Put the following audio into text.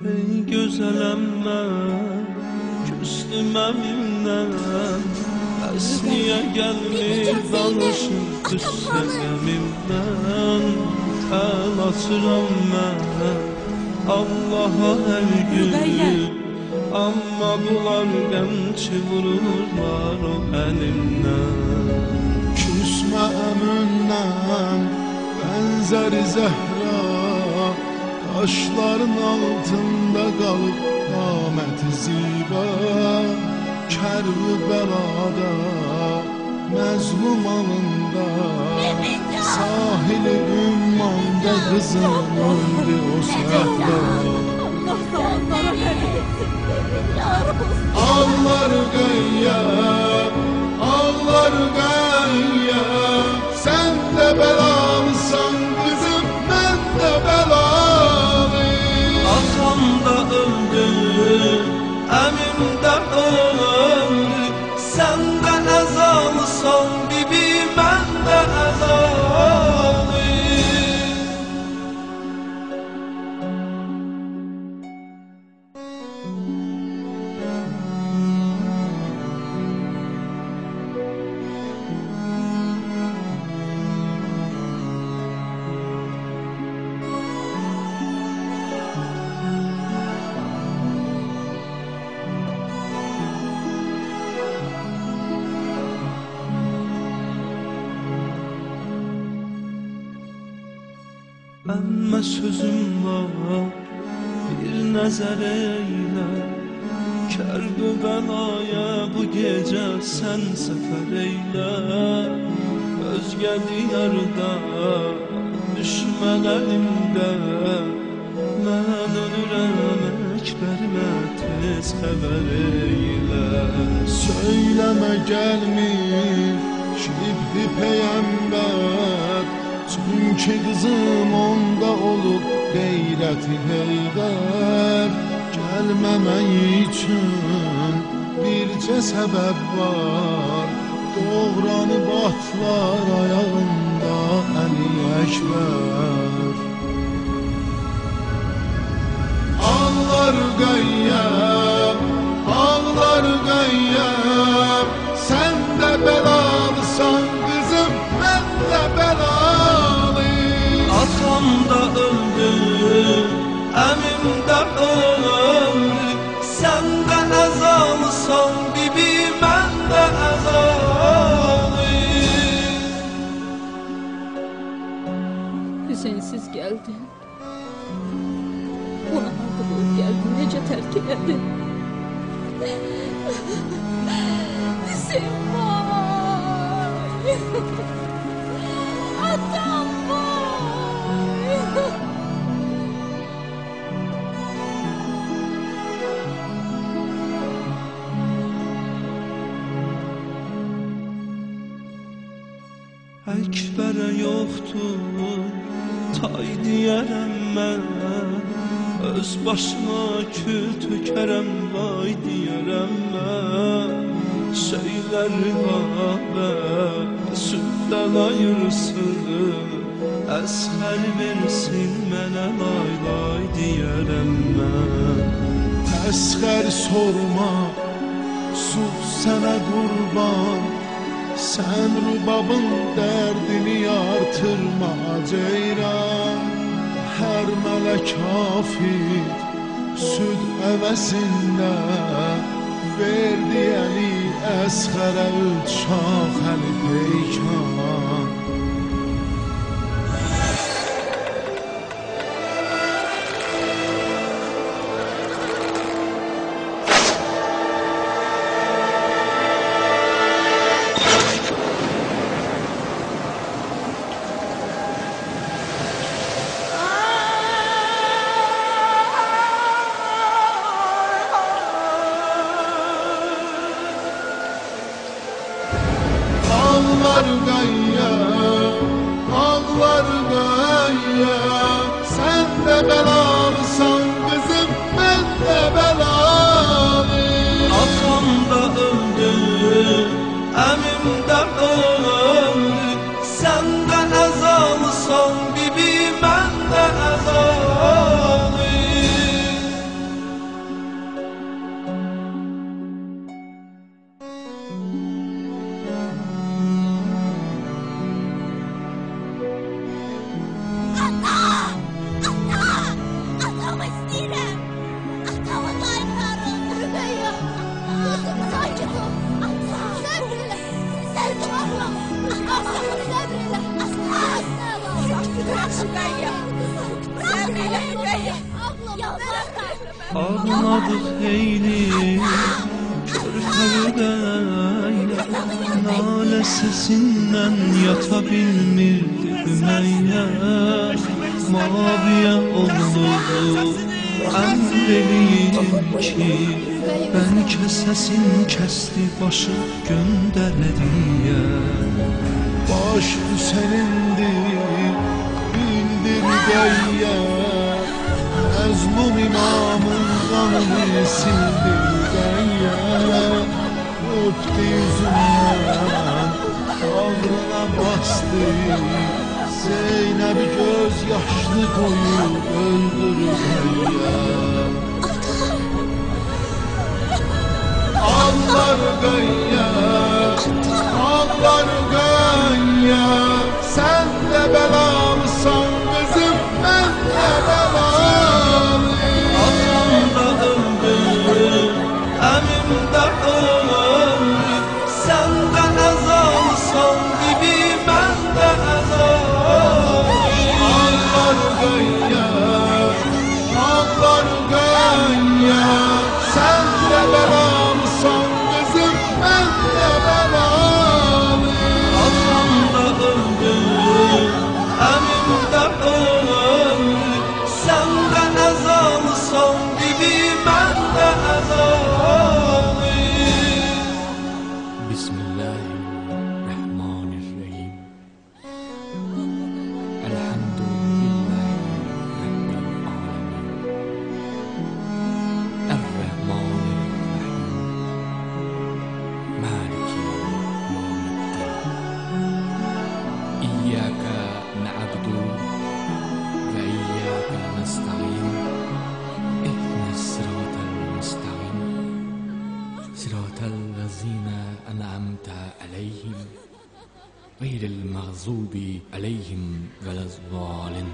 Ey gözələm mən, küstüm əmimdən, əsliyə gəlmir danışır küssəm əmimdən. Əl açıram mən Allaha hər gün, amma bunlar qəmçi vururlar o əlimdən. Küsmə əmimdən, bənzəri zəhra, taşların altında qalıb qaməti ziba. Kərbəladə məzlum alında, sahili ümmanda qızım öldü o səhra. Ağlar qəyyəm, ağlar qəyyəm, sən də bəlamısan qızım, mən də bəlalıyım. Atam da öldü, əmim də öldü, sən də əzalısan bibi, mən də əzalıyım. Əmmə sözüm var, bir nəzər eylə, Kərbəlaya bu gecə sən səfər eylə. Özgə diyarda, düşmən əlimdə, mən ölürəm Əkbərimə tez xəbər eylə. Söyləmə gəlmir şibdi peyəmbər, çünki qızım onda olub qeyrəti heydər. Gəlməmək üçün bircə səbəb var, doğranıb atlar ayağında Əli Əkbər. Ağlar qəyyəm, ağlar qəyyəm, sən də bəlalısan qızım, mən də bəlalıyım. Atam da öldü, əmim də öldü, sən də əzalısan bibi, mən də əzalıyım. Hüseynsiz gəldin, ona harda gəldin, necə tərk elədin? Hüseyn vay, atam vay. Əkbərə yoxdur, tay deyərəm mən, öz başıma kül tökərəm, vay deyərəm mən. Söylər Rübabə, süddən ayırsın, Əsğər versin mənə, lay lay deyərəm mən. Əsğər sorma, sus sənə qurban, sən Rübabın dərdini artırma ceyran. Hər mələk hafid süd əvəzində verdi Əli Əsğərə üç şax Əli peykan. Ağlar qəyyəm, ağlar qəyyəm, sən də bəlalısan qızım, mən də bəlalıyım. Atam da öldü, əmim də öldü, sən də əzalısan bibi, mən də əzalıyım. Ağladık heyli körpəlidə Nalə sesindən yata bilmirdi Ümeyyə Maviyə oldu əmr eləyim ki Bəlkə səsin kəsdi başı göndərədiyə Baş senindir bildir gayya Məzlum imamın qanını sildir gayya Öptü yüzündən bağrına bastı Zeynəb göz yaşlı koyup öldürür gayya Ağlar gayya Ağlar gayya Sen de belalısın kızım ben de belalıyım Atam da öldü, əmim də öldü Sən də əzalsan gibi mən də əzalıyım Ağlar gayya Ağlar gayya Sen de belalısın kızım ben de belalıyım Atam da öldü, əmim də öldü Sən də əzalsan gibi mən də əzalıyım Bismillahirrahmanirrahim. Elhamdülillahi Rabbil alemin. Errahmanirrahim. Maliki yevmiddin. İyyâke na'budu ve iyyâke nesta'in. İhdinas sıratal mustaqim. Sıratal lezîne en'amte aleyhim. غير المغضوب عليهم ولا الضالين